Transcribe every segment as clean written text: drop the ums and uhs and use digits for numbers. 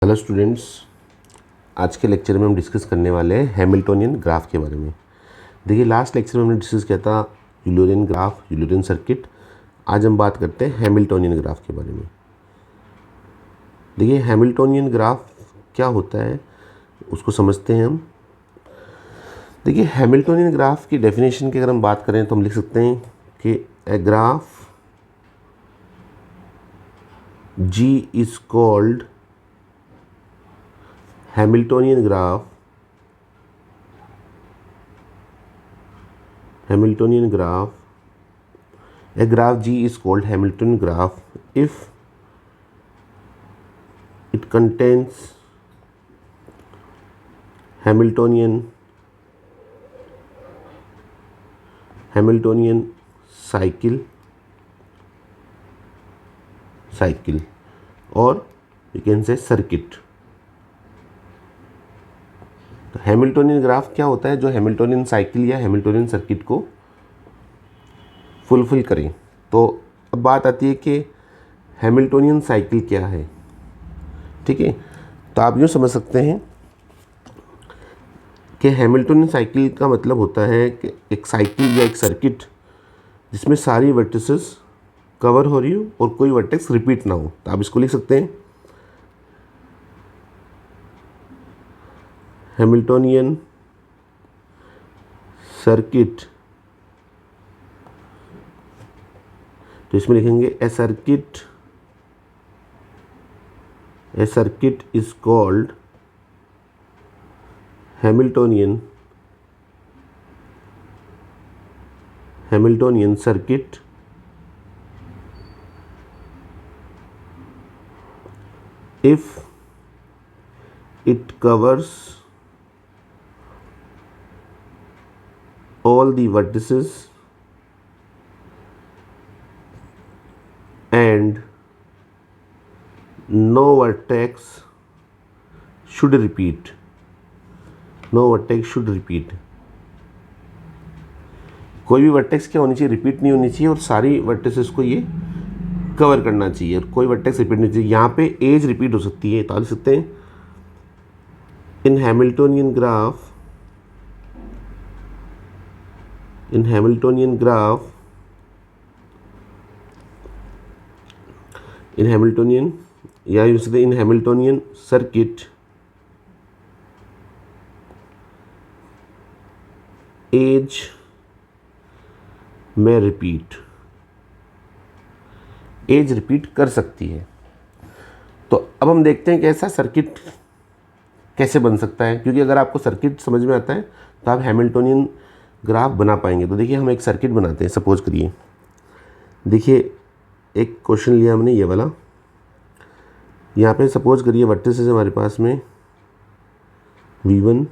Hello students, आज के lecture में हम डिस्कस करने वाले हैं हैमिल्टोनियन ग्राफ के बारे में। देखिए, लास्ट लेक्चर में हमने डिस्कस किया था यूलरियन ग्राफ, यूलरियन सर्किट। आज हम बात करते हैं हैमिल्टोनियन ग्राफ के बारे में। देखिए, हैमिल्टोनियन ग्राफ क्या होता है उसको समझते हैं हम। देखिए, हैमिल्टोनियन ग्राफ की डेफिनेशन की अगर हम बात करें तो हम लिख सकते हैं कि a graph G is called Hamiltonian graph a graph G is called Hamiltonian graph if it contains Hamiltonian cycle or you can say circuit। तो हैमिल्टोनियन ग्राफ क्या होता है? जो हैमिल्टोनियन साइकिल या हैमिल्टोनियन सर्किट को फुलफिल करें। तो अब बात आती है कि हैमिल्टोनियन साइकिल क्या है। ठीक है, तो आप यूँ समझ सकते हैं कि हैमिल्टोनियन साइकिल का मतलब होता है कि एक साइकिल या एक सर्किट जिसमें सारी वर्टिसेस कवर हो रही हो और कोई वर्टेक्स रिपीट ना हो। तो आप इसको लिख सकते हैं हैमिल्टोनियन सर्किट। तो इसमें लिखेंगे a circuit is called Hamiltonian circuit if it covers all the vertices and no vertex should repeat। कोई भी वर्टेक्स क्या होनी चाहिए? रिपीट नहीं होनी चाहिए और सारी वर्टिसेस को ये कवर करना चाहिए और कोई वर्टेक्स रिपीट नहीं चाहिए। यहाँ पे एज रिपीट हो सकती है। तो लिख सकते हैं इन हैमिल्टोनियन या यूज सकते इन हैमिल्टोनियन सर्किट एज में एज रिपीट कर सकती है। तो अब हम देखते हैं कि ऐसा सर्किट कैसे बन सकता है, क्योंकि अगर आपको सर्किट समझ में आता है तो आप हैमिल्टोनियन ग्राफ बना पाएंगे। तो देखिए, हम एक सर्किट बनाते हैं। सपोज करिए, देखिए एक क्वेश्चन लिया हमने ये वाला। यहाँ पे सपोज करिए वर्टिसेस हमारे पास में V1,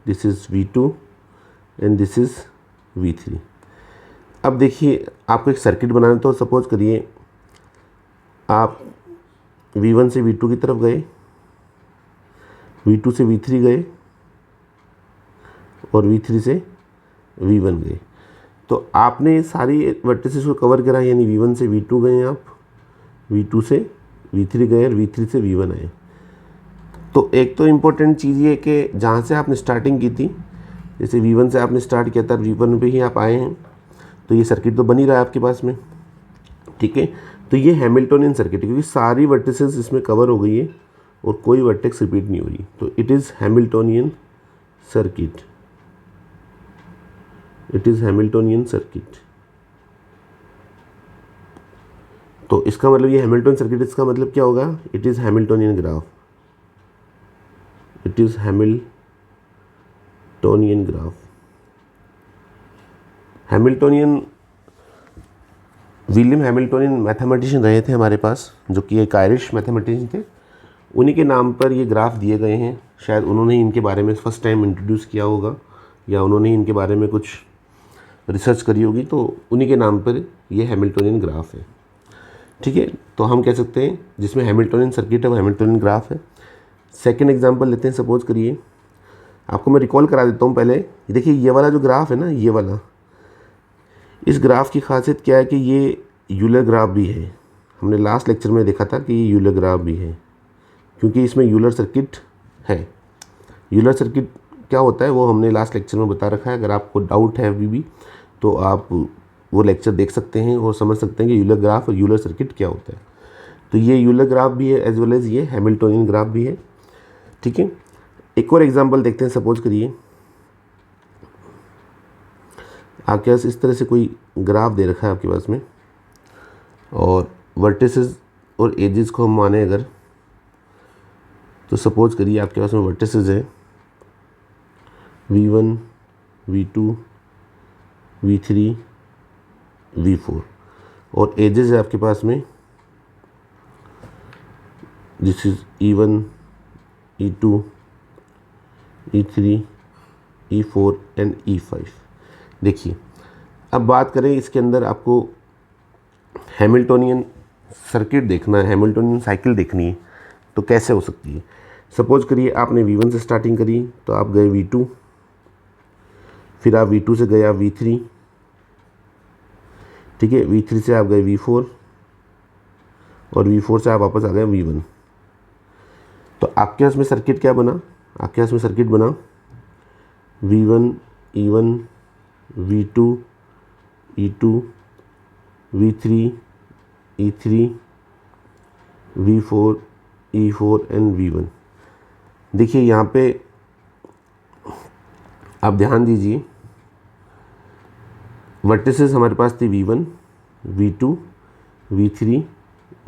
this is V2 and this is V3। अब देखिए, आपको एक सर्किट बनाना, तो सपोज करिए आप V1 से V2 की तरफ गए, V2 से V3 गए और V3 से V1 गए। तो आपने सारी वर्टिसेस को कवर करा, यानी V1 से V2 गए आप, V2 से V3 गए और V3 से V1 आए। तो एक तो इम्पोर्टेंट चीज़ ये कि जहाँ से आपने स्टार्टिंग की थी, जैसे V1 से आपने स्टार्ट किया था, V1 पे ही आप आए हैं, तो ये सर्किट तो बन ही रहा है आपके पास में। ठीक है, तो ये हैमिल्टोनियन सर्किट है क्योंकि सारी वर्टिसेस इसमें कवर हो गई है और कोई वर्टेक्स रिपीट नहीं हो रही। तो इट इज़ हैमिल्टोनियन सर्किट। तो इसका मतलब ये हैमिल्टोनियन सर्किट, इसका मतलब क्या होगा? It is Hamiltonian graph. William Hamiltonian mathematician रहे थे हमारे पास, जो कि एक आयरिश मैथमेटिशियन थे। उन्हीं के नाम पर ये ग्राफ दिए गए हैं। शायद उन्होंने ही इनके बारे में फर्स्ट टाइम इंट्रोड्यूस किया होगा या उन्होंने ही इनके बारे में कुछ रिसर्च करी होगी, तो उन्हीं के नाम पर ये हैमिल्टोनियन ग्राफ है। ठीक है, तो हम कह सकते हैं जिसमें हैमिल्टोनियन सर्किट है वो हैमिल्टोनियन ग्राफ है। सेकेंड एग्जाम्पल लेते हैं। सपोज करिए, आपको मैं रिकॉल करा देता हूँ पहले। देखिए, ये वाला जो ग्राफ है ना, ये वाला, इस ग्राफ की खासियत क्या है कि ये यूलर ग्राफ भी है। हमने लास्ट लेक्चर में देखा था कि ये यूलर ग्राफ भी है। क्योंकि इसमें यूलर सर्किट है। यूलर सर्किट क्या होता है वो हमने लास्ट लेक्चर में बता रखा है। अगर आपको डाउट है अभी भी तो आप वो लेक्चर देख सकते हैं और समझ सकते हैं कि यूलर ग्राफ और यूलर सर्किट क्या होता है। तो ये यूलर ग्राफ भी है एज वेल एज ये हैमिल्टोनियन ग्राफ भी है। ठीक है, एक और एग्जांपल देखते हैं। सपोज करिए आपके पास इस तरह से कोई ग्राफ दे रखा है आपके पास में, और वर्टिसेस और एजेस को हम माने अगर, तो सपोज करिए आपके पास में वर्टिसेस है V1, V2, V3, V4 और एजेस है आपके पास में this is E1, E2, E3, E4 and E5। देखिए अब बात करें इसके अंदर आपको हैमिल्टोनियन सर्किट देखना है, हैमिल्टोनियन साइकिल देखनी है, तो कैसे हो सकती है। सपोज करिए आपने V1 से स्टार्टिंग करी तो आप गए V2, फिर आप V2 से गए आप V3, ठीक है, V3 से आप गए V4 और V4 से आप वापस आ गए V1। तो आपके पास में सर्किट क्या बना, आपके पास में सर्किट बना V1, E1, V2, E2, V3, E3, V4, E4 and V1। देखिए यहाँ पे आप ध्यान दीजिए, वर्टिसेस हमारे पास थी V1, V2, V3,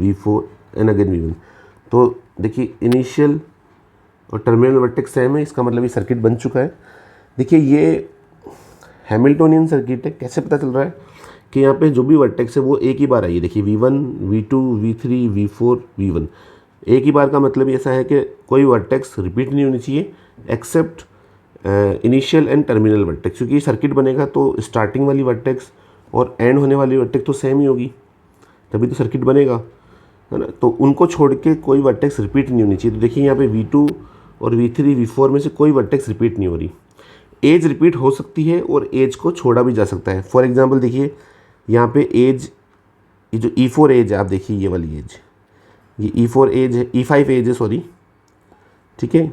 V4 and again V1। तो देखिए इनिशियल और टर्मिनल वर्टेक्स सेम है, इसका मतलब ये सर्किट बन चुका है। देखिए ये हैमिल्टोनियन सर्किट है। कैसे पता चल रहा है कि यहाँ पे जो भी वर्टेक्स है वो एक ही बार आई है। देखिए V1, V2, V3, V4, V1 एक ही बार का मतलब ऐसा है कि कोई वर्टेक्स रिपीट नहीं होनी चाहिए except initial and terminal vertex, क्योंकि सर्किट बनेगा तो स्टार्टिंग वाली वर्टेक्स और एंड होने वाली वर्टेक्स तो सेम ही होगी, तभी तो सर्किट बनेगा, है ना। तो उनको छोड़ के कोई वर्टेक्स रिपीट नहीं होनी चाहिए। तो देखिए यहाँ पे V2 और V3, V4 में से कोई वर्टेक्स रिपीट नहीं हो रही। एज रिपीट हो सकती है और एज को छोड़ा भी जा सकता है। फॉर एग्जांपल देखिए यहाँ पे एज, ये जो E4 एज है, आप देखिए ये वाली एज, ये E4 एज है, E5 एज है सॉरी, ठीक है।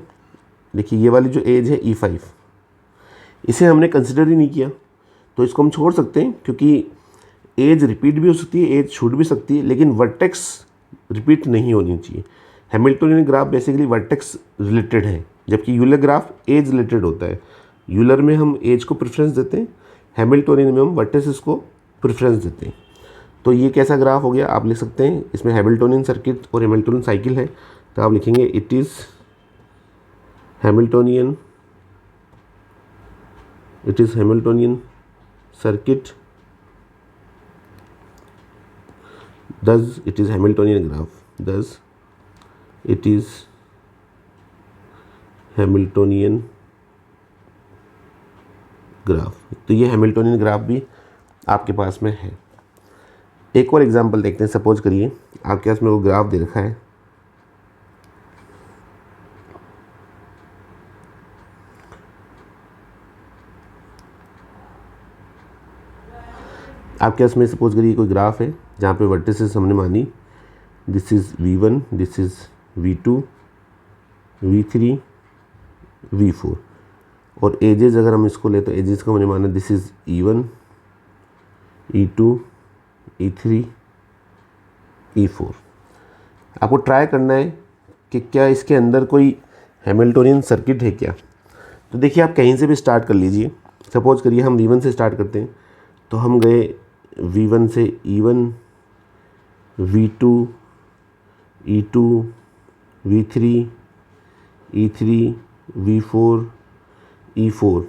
देखिए ये वाली जो एज है E5, इसे हमने कंसिडर ही नहीं किया, तो इसको हम छोड़ सकते हैं क्योंकि एज रिपीट भी हो सकती है, एज छूट भी सकती है, लेकिन वर्टेक्स रिपीट नहीं होनी चाहिए। Hamiltonian graph basically vertex related है, जबकि यूलर ग्राफ एज रिलेटेड होता है। यूलर में हम एज को प्रेफरेंस देते हैं, हैमिल्टोनियन में हम वर्टिसेस को प्रेफरेंस देते हैं। तो ये कैसा ग्राफ हो गया, आप लिख सकते हैं इसमें हैमिल्टोनियन सर्किट और हैमिल्टोनियन साइकिल है, तो आप लिखेंगे it is Hamiltonian, it is Hamiltonian circuit, thus it is Hamiltonian graph, thus it is Hamiltonian graph. तो ये हैमिल्टोनियन ग्राफ भी आपके पास में है। एक और एग्जांपल देखते हैं। सपोज करिए आपके पास में वो ग्राफ दे रखा है, आपके पास में सपोज करिए कोई ग्राफ है जहाँ पे वर्टिसेस हमने मानी this is V1, this is V2, V3, V4 और एजेस अगर हम इसको ले तो एजेस को हमने माना this is E1, E2, E3, E4। आपको ट्राई करना है कि क्या इसके अंदर कोई हैमिल्टोनियन सर्किट है क्या। तो देखिए आप कहीं से भी स्टार्ट कर लीजिए। सपोज करिए हम V1 से स्टार्ट करते हैं, तो हम गए V1 से E1, V2, E2, V3, E3, V4, E4,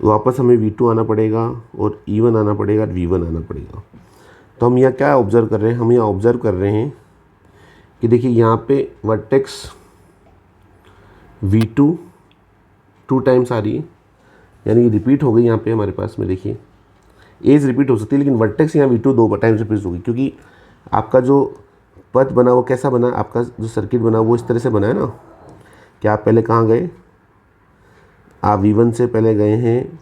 वापस हमें V2 आना पड़ेगा और E1 आना पड़ेगा और V1 आना पड़ेगा। तो हम यहाँ क्या ऑब्ज़र्व कर रहे हैं, हम यहाँ ऑब्ज़र्व कर रहे हैं कि देखिए यहाँ पे वर्टेक्स V2 2 टाइम्स आ रही है, यानी रिपीट हो गई यहाँ पे हमारे पास में। देखिए एज रिपीट हो सकती है, लेकिन वर्टेक्स यहाँ V2 2 टाइम्स रिपीट होगी, क्योंकि आपका जो पथ बना वो कैसा बना, आपका जो सर्किट बना वो इस तरह से बना है ना कि आप पहले कहाँ गए, आप V1 से पहले गए हैं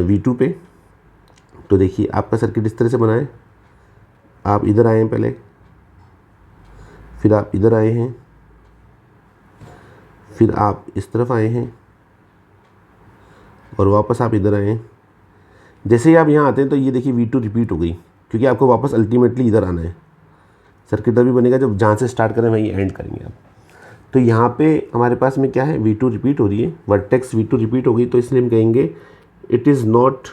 V2 पे। तो देखिए आपका सर्किट इस तरह से बना है, आप इधर आए हैं पहले, फिर आप इधर आए हैं, फिर आप इस तरफ आए हैं और वापस आप इधर आए हैं। जैसे ही आप यहाँ आते हैं तो ये देखिए V2 रिपीट हो गई, क्योंकि आपको वापस अल्टीमेटली इधर आना है। सर्किट तभी बनेगा जब जहाँ से स्टार्ट करें वहीं एंड करेंगे आप। तो यहाँ पे हमारे पास में क्या है, V2 रिपीट हो रही है, वर्टेक्स V2 रिपीट हो गई, तो इसलिए हम कहेंगे it is not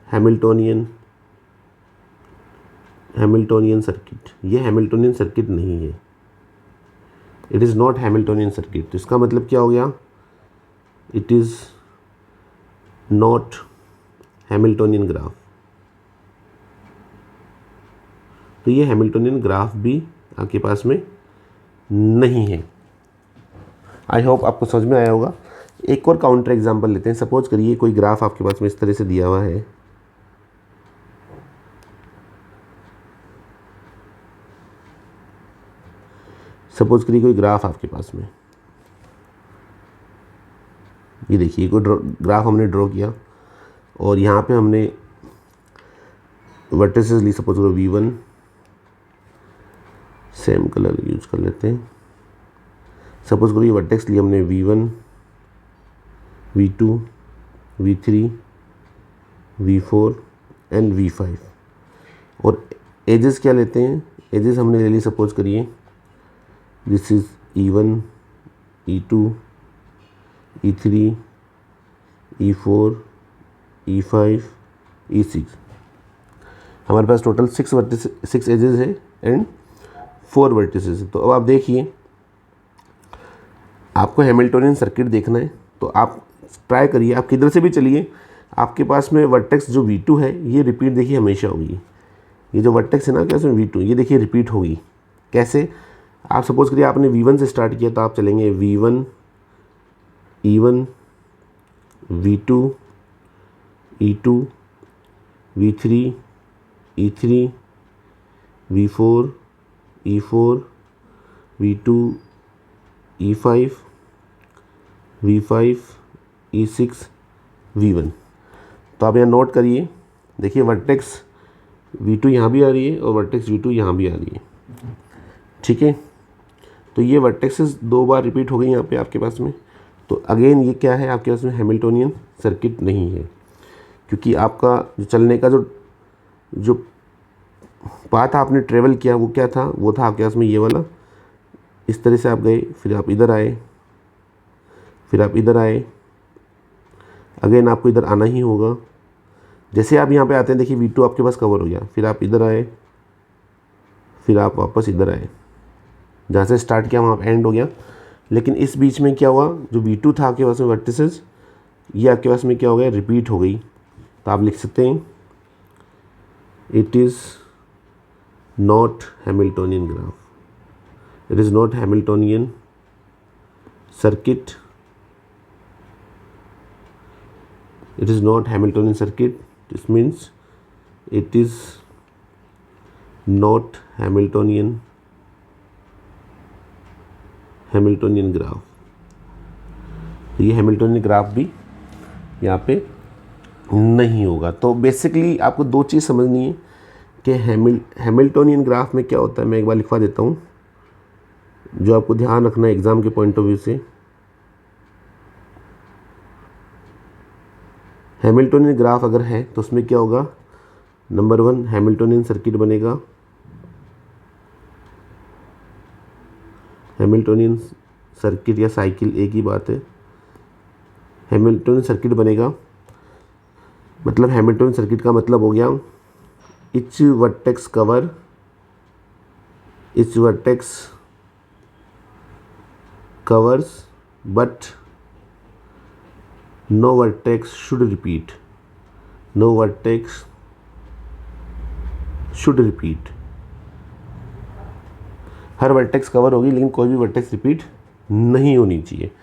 Hamiltonian circuit. ये हैमिल्टोनियन सर्किट नहीं है, it is not Hamiltonian circuit. तो इसका मतलब क्या हो गया, it is not Hamiltonian graph. तो ये हैमिल्टोनियन ग्राफ भी आपके पास में नहीं है। आई होप आपको समझ में आया होगा। एक और काउंटर एग्जांपल लेते हैं। सपोज करिए कोई ग्राफ आपके पास में इस तरह से दिया हुआ है, सपोज करिए कोई ग्राफ आपके पास में, ये देखिए कोई ग्राफ हमने ड्रॉ किया और यहाँ पे हमने वर्टिसेस ली, सपोज करो V1, सेम कलर यूज कर लेते हैं। सपोज करो ये वर्टेक्स लिया हमने V1, V2, V3, V4 and V5, और एजेस क्या लेते हैं, एजेस हमने ले ली, सपोज करिए this is E1, E2, E3, E4, E5, E6। हमारे पास टोटल 6 एजेस है एंड 4 वर्टिसेस है। तो अब आप देखिए, आपको हैमिल्टोनियन सर्किट देखना है तो आप ट्राई करिए, आप किधर से भी चलिए, आपके पास में वर्टेक्स जो V2 है ये रिपीट देखिए हमेशा होगी। ये जो वर्टेक्स है ना क्या V2, ये देखिए रिपीट होगी। कैसे, आप सपोज करिए आपने V1 से स्टार्ट किया तो आप चलेंगे V1, E1, V2, E2, V3, E3, V4, E4, V2, E5, V5, E6, V1। तो आप यहाँ नोट करिए, देखिए वर्टेक्स V2 यहाँ भी आ रही है और वर्टेक्स V2 यहाँ भी आ रही है, ठीक है। तो ये वर्टेक्सेस 2 बार रिपीट हो गई यहाँ पे आपके पास में। तो अगेन ये क्या है, आपके पास में हैमिल्टोनियन सर्किट नहीं है, क्योंकि आपका जो चलने का जो पाथ आपने ट्रेवल किया वो क्या था, वो था आपके पास में ये वाला। इस तरह से आप गए, फिर आप इधर आए, फिर आप इधर आए, अगेन आपको इधर आना ही होगा। जैसे आप यहाँ पे आते हैं देखिए V2 आपके पास कवर हो गया, फिर आप इधर आए, फिर आप वापस इधर आए, जहाँ से स्टार्ट किया वहाँ एंड हो गया। लेकिन इस बीच में क्या हुआ, जो V2 था आपके पास में वर्टिसेस, ये आपके पास में क्या हो गया, रिपीट हो गई। तो आप लिख सकते हैं it is not Hamiltonian graph, it is not Hamiltonian circuit, it is not Hamiltonian circuit. This means it is not Hamiltonian graph. तो ये हैमिल्टोनियन ग्राफ भी यहाँ पे नहीं होगा। तो बेसिकली आपको 2 चीज़ समझनी है कि हैमिल्टोनियन ग्राफ में क्या होता है। मैं एक बार लिखवा देता हूँ जो आपको ध्यान रखना है एग्ज़ाम के पॉइंट ऑफ व्यू से। हैमिल्टोनियन ग्राफ अगर है तो उसमें क्या होगा, नंबर 1 हैमिल्टोनियन सर्किट बनेगा, हैमिल्टोनियन सर्किट या साइकिल एक ही बात है। हैमिल्टोनियन सर्किट बनेगा, मतलब हैमिल्टोनियन सर्किट का मतलब हो गया etch vertex covers but no vertex should repeat, her vertex cover होगी लेकिन कोई भी वर्टेक्स रिपीट नहीं होनी चाहिए।